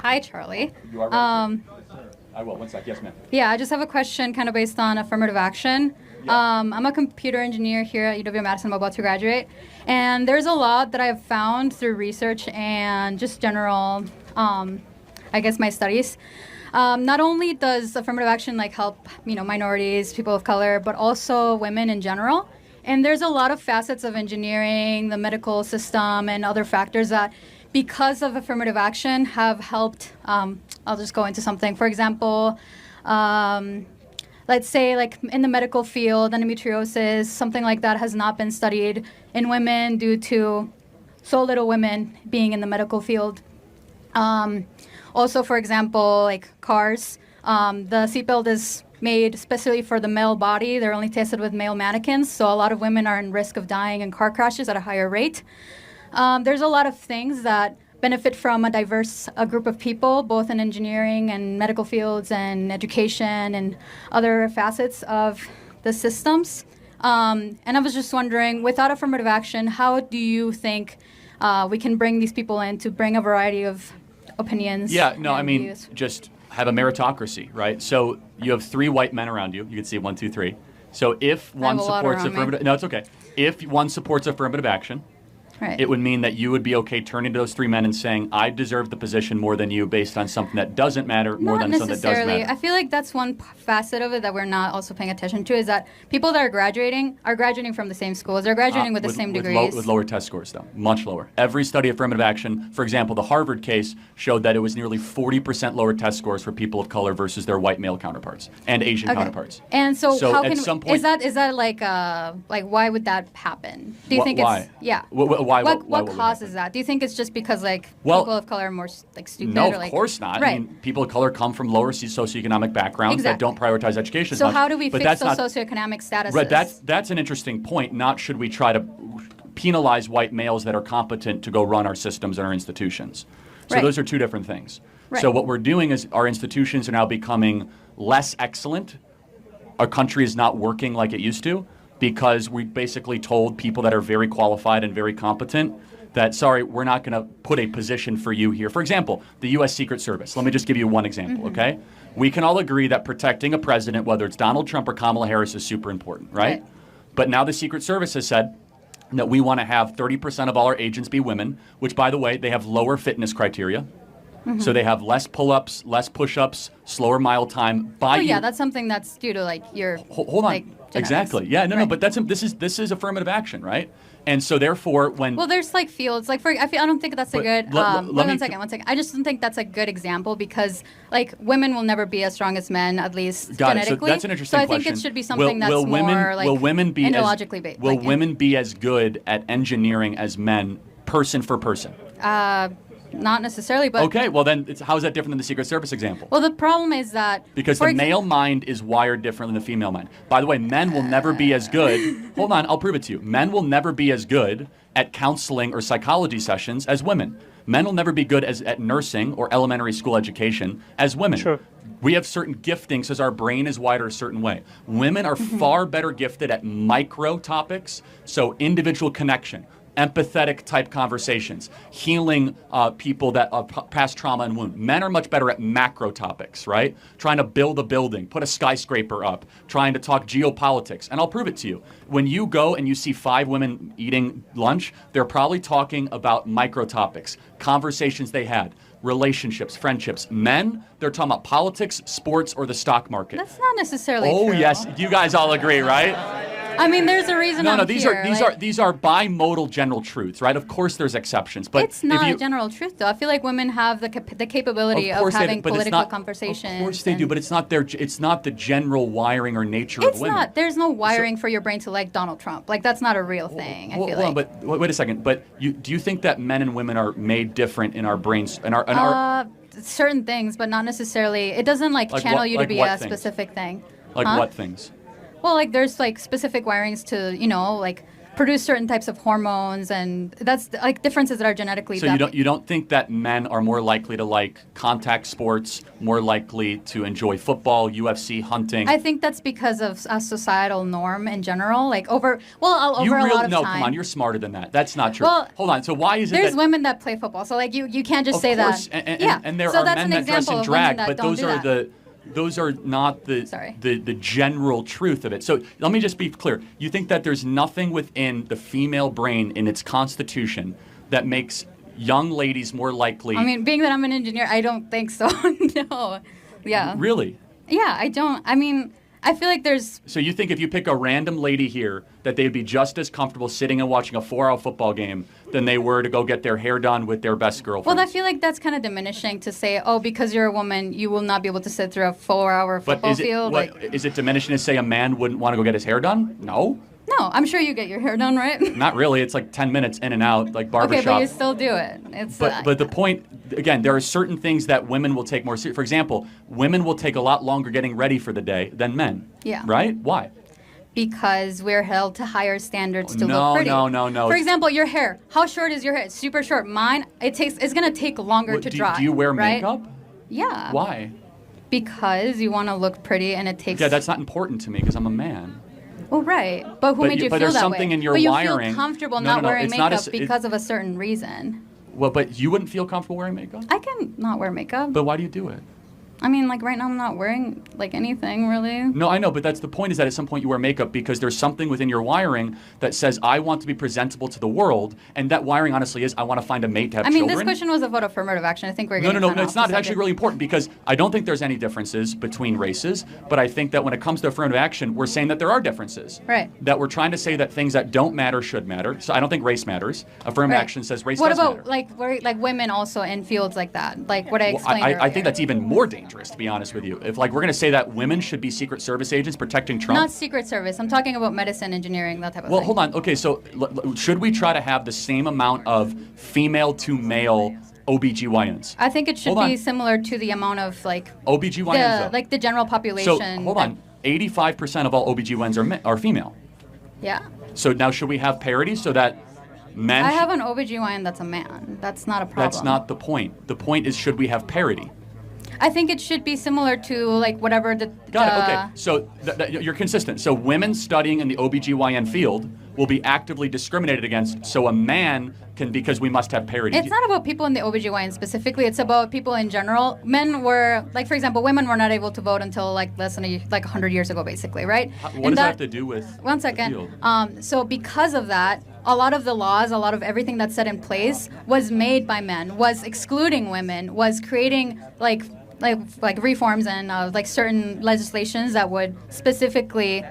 Hi, Charlie. You are right. I will. One sec. Yes, ma'am. Yeah, I just have a question kind of based on affirmative action. Yeah. I'm a computer engineer here at UW-Madison. I'm about to graduate. And there's a lot that I've found through research and just general, I guess, my studies. Not only does affirmative action like help, minorities, people of color, but also women in general. And there's a lot of facets of engineering, the medical system, and other factors that, because of affirmative action, have helped. I'll just go into something. For example, let's say like in the medical field, endometriosis, something like that has not been studied in women due to so little women being in the medical field. Also, for example, like cars, the seatbelt is made especially for the male body. They're only tested with male mannequins, so a lot of women are in risk of dying in car crashes at a higher rate. There's a lot of things that benefit from a diverse group of people, both in engineering and medical fields and education and other facets of the systems. And I was just wondering, without affirmative action, how do you think we can bring these people in to bring a variety of opinions? Yeah, no, I mean, views? just have a meritocracy, right? So you have 3 white men around you. You can see 1, 2, 3. So if one supports affirmative, no, it's okay. If one supports affirmative action, Right. it would mean that you would be okay turning to those 3 men and saying, I deserve the position more than you based on something that doesn't matter more than something that does matter. I feel like that's one facet of it that we're not also paying attention to, is that people that are graduating from the same schools. They're graduating with the same degrees. With lower test scores, though. Much lower. Every study of affirmative action, for example, the Harvard case showed that it was nearly 40% lower test scores for people of color versus their white male counterparts and Asian counterparts. And so how at can some point, is that like why would that happen? Do you think why? it's yeah? Why What causes that? Do you think it's just because people of color are more stupid? No, or, of course not. Right. I mean, people of color come from lower socioeconomic backgrounds that don't prioritize education as so much. how do we but fix that's those socioeconomic statuses? Right, that's an interesting point. Not should we try to penalize white males that are competent to go run our systems and our institutions. So those are 2 different things. Right. So what we're doing is our institutions are now becoming less excellent. Our country is not working like it used to because we basically told people that are very qualified and very competent that, sorry, we're not going to put a position for you here. For example, the U.S. Secret Service. Let me just give you one example, okay? We can all agree that protecting a president, whether it's Donald Trump or Kamala Harris, is super important, right? But now the Secret Service has said that we want to have 30% of all our agents be women, which, by the way, they have lower fitness criteria. So they have less pull-ups, less push-ups, slower mile time. That's something that's due to your hold on. genetics. Exactly. Yeah, no, but this is affirmative action, right? And so therefore, there's fields I don't think that's a good. One second. I just don't think that's a good example because women will never be as strong as men, at least genetically. So that's an interesting question. So I think it should be something that's endologically based. Will women be as good at engineering as men, person for person? Not necessarily, but... Okay, well then, how is that different than the Secret Service example? Well, the problem is that... Because the male mind is wired differently than the female mind. By the way, men will never be as good... Hold on, I'll prove it to you. Men will never be as good at counseling or psychology sessions as women. Men will never be good at nursing or elementary school education as women. Sure. We have certain giftings because our brain is wired a certain way. Women are far better gifted at micro topics, so individual connection, empathetic type conversations, healing people that past trauma and wound. Men are much better at macro topics, right? Trying to build a building, put a skyscraper up, trying to talk geopolitics. And I'll prove it to you. When you go and you see 5 women eating lunch, they're probably talking about micro topics, conversations they had, relationships, friendships. Men, they're talking about politics, sports, or the stock market. That's not necessarily true. Oh, yes. You guys all agree, right? I mean, there's a reason. These are bimodal general truths, right? Of course, there's exceptions, but it's not a general truth, though. I feel like women have the capability of having political conversations. Of course they do, but it's not the general wiring or nature of women. It's not. There's no wiring for your brain to like Donald Trump. That's not a real thing. I feel like. But wait a second. But do you think that men and women are made different in our brains? Certain things, but not necessarily. It doesn't channel you to be a specific thing. Like what things? Well, there's specific wirings to produce certain types of hormones, and that's like differences that are genetically. So you don't think that men are more likely to like contact sports, more likely to enjoy football, UFC, hunting? I think that's because of a societal norm in general. Like over a lot of time. No, come on, you're smarter than that. That's not true. Well, hold on. So why is it there's that women that play football? So like you can't just say course, that. And there so are that's men an that dress example in of women drag, that but don't those do are that. those are not the general truth of it. So let me just be clear. You think that there's nothing within the female brain in its constitution that makes young ladies more likely? I mean, being that I'm an engineer, I don't think so. No. Yeah. Really? Yeah, I don't. I mean, I feel like there's. So you think if you pick a random lady here that they'd be just as comfortable sitting and watching a 4-hour football game than they were to go get their hair done with their best girlfriend? Well, I feel like that's kind of diminishing to say, oh, because you're a woman, you will not be able to sit through a 4-hour football field. Is it diminishing to say a man wouldn't want to go get his hair done? No. No, I'm sure you get your hair done, right? Not really. It's like 10 minutes in and out, like barbershop. Okay, but you still do it. It's but the point, again, there are certain things that women will take more seriously. For example, women will take a lot longer getting ready for the day than men. Yeah. Right? Why? Because we're held to higher standards to No, look pretty. no. For example, your hair. How short is your hair? It's super short. Mine, it's gonna take longer to dry. Do you wear right? makeup? Yeah. Why? Because you want to look pretty, and it takes. Yeah, that's not important to me because I'm a man. Well, right. But who made you feel there's that something way? in your but you wiring. feel comfortable No, not no, wearing it's not makeup because of a certain reason. Well, but you wouldn't feel comfortable wearing makeup? I can not wear makeup. But why do you do it? I mean, like right now I'm not wearing like anything really. No, I know, but that's the point is that at some point you wear makeup because there's something within your wiring that says, I want to be presentable to the world. And that wiring honestly is, I want to find a mate to have children. I mean, this question was about affirmative action. I think we're getting No, it's not. It's actually really important because I don't think there's any differences between races. But I think that when it comes to affirmative action, we're saying that there are differences. Right. That we're trying to say that things that don't matter should matter. So I don't think race matters. Affirmative action says race does matter. What about like women also in fields like that? Like what I explained earlier. I think that's even more dangerous, to be honest with you. If like we're going to say that women should be Secret Service agents protecting Trump. Not Secret Service. I'm talking about medicine, engineering, that type of thing. Well, hold on. Okay, so should we try to have the same amount of female to male OBGYNs? I think it should be similar to the amount of like OBGYNs. the general population. So hold on. 85% of all OBGYNs are female. Yeah. So now should we have parity so that men... I have an OBGYN that's a man. That's not a problem. That's not the point. The point is, should we have parity? I think it should be similar to like whatever the... Got it. Okay. So you're consistent. So women studying in the OBGYN field will be actively discriminated against. So a man can, because we must have parity. It's not about people in the OBGYN specifically. It's about people in general. Men were, like for example, women were not able to vote until like less than 100 years ago, basically, right? What does that have to do with One second. So because of that, a lot of the laws, a lot of everything that's set in place was made by men, was excluding women, was creating like reforms and like certain legislations that would specifically,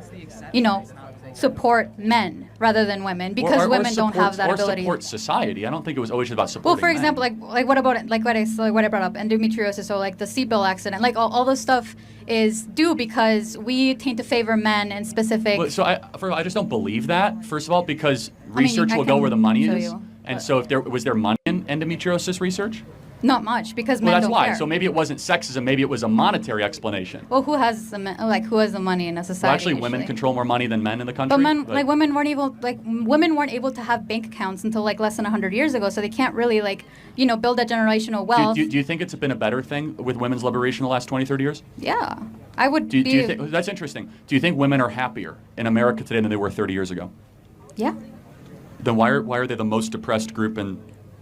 support men rather than women because women don't have that ability. Or support society. I don't think it was always about supporting. Well, for example, like what about it? Like what I brought up, endometriosis, so like the seatbelt accident, like all this stuff is due because we tend to favor men in specific. Well, so I just don't believe that. First of all, because research will go where the money is, and so if was there money in endometriosis research? Not much because men that's don't why. care. So maybe it wasn't sexism. Maybe it was a monetary explanation. Well, who has the money in a society? Well, actually, women control more money than men in the country. But women weren't able to have bank accounts until like less than 100 years ago. So they can't really build that generational wealth. Do you think it's been a better thing with women's liberation the last 20, 30 years? Yeah, I would. Do you think that's interesting? Do you think women are happier in America today than they were 30 years ago? Yeah. Then why are they the most depressed group in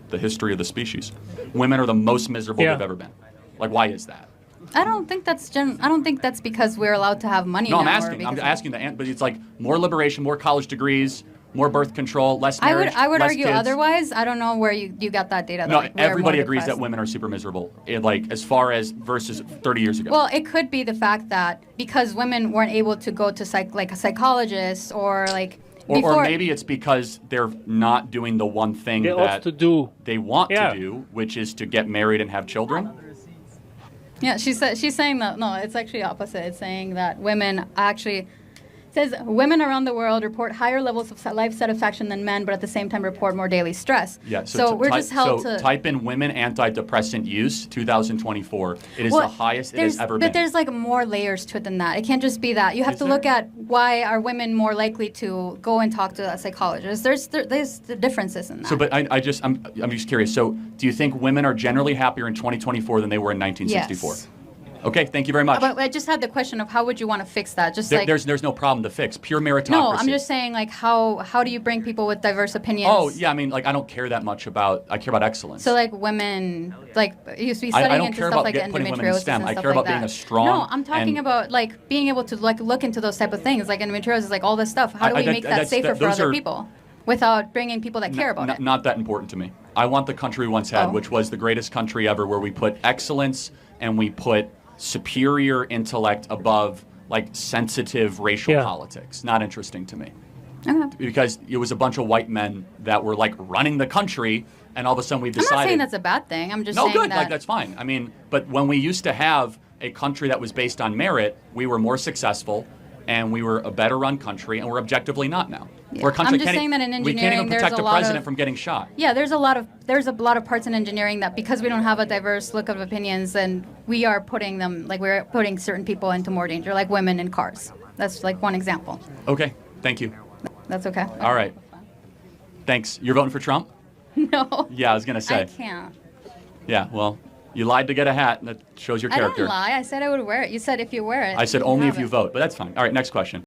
the history of the species? Women are the most miserable they've ever been. Like, why is that? I don't think that's because we're allowed to have money. No, now, I'm asking but it's like more liberation, more college degrees, more birth control, less marriage. I would less argue kids. otherwise. I don't know where you got that data. No, everybody agrees that women are super miserable. As far as versus 30 years ago. Well, it could be the fact that because women weren't able to go to a psychologist or like. Or maybe it's because they're not doing the one thing they that they want to do, which is to get married and have children. Yeah, she's saying that. No, it's actually opposite. It's saying that women actually, Says women around the world report higher levels of life satisfaction than men, but at the same time report more daily stress. Yeah, so we're just held to type in women antidepressant use 2024. It is the highest it has ever been. But there's like more layers to it than that. It can't just be that. You have Is to there? look at why are women more likely to go and talk to a psychologist. There's the differences in that. So, but I'm just curious. So, do you think women are generally happier in 2024 than they were in 1964? Yes. Okay, thank you very much. But I just had the question of how would you want to fix that? Just There's no problem to fix. Pure meritocracy. No, I'm just saying like how do you bring people with diverse opinions? Oh yeah, I mean like I don't care that much about. I care about excellence. So like women, like you used to be I studying don't into care stuff about like putting women in endometriosis STEM. and I stuff care like about being that. a strong. No, I'm talking and- about like being able to like look into those type of things, like endometriosis, like all this stuff. How do we make that safer for other people without bringing people that care about it? Not that important to me. I want the country we once had, which was the greatest country ever, where we put excellence and we put superior intellect above like sensitive racial politics. Not interesting to me. Okay. Because it was a bunch of white men that were like running the country, and all of a sudden we've decided. I'm not saying that's a bad thing. I'm just no, saying good. that. Like that's fine. I mean, but when we used to have a country that was based on merit, we were more successful, and we were a better run country, and we're objectively not now. Yeah. We're a country I'm just saying that in we can't even engineering, there's protect a the lot president of- from getting shot. Yeah, there's a lot of parts in engineering that because we don't have a diverse look of opinions, then we are putting them like we're putting certain people into more danger, like women in cars. That's like one example. Okay, thank you. That's okay. All right. Thanks. You're voting for Trump? No. Yeah, I was gonna say. I can't. Yeah, well, you lied to get a hat, and that shows your I character. didn't lie. I said I would wear it. You said if you wear it. I said you only have if you it. vote, but that's fine. All right, next question.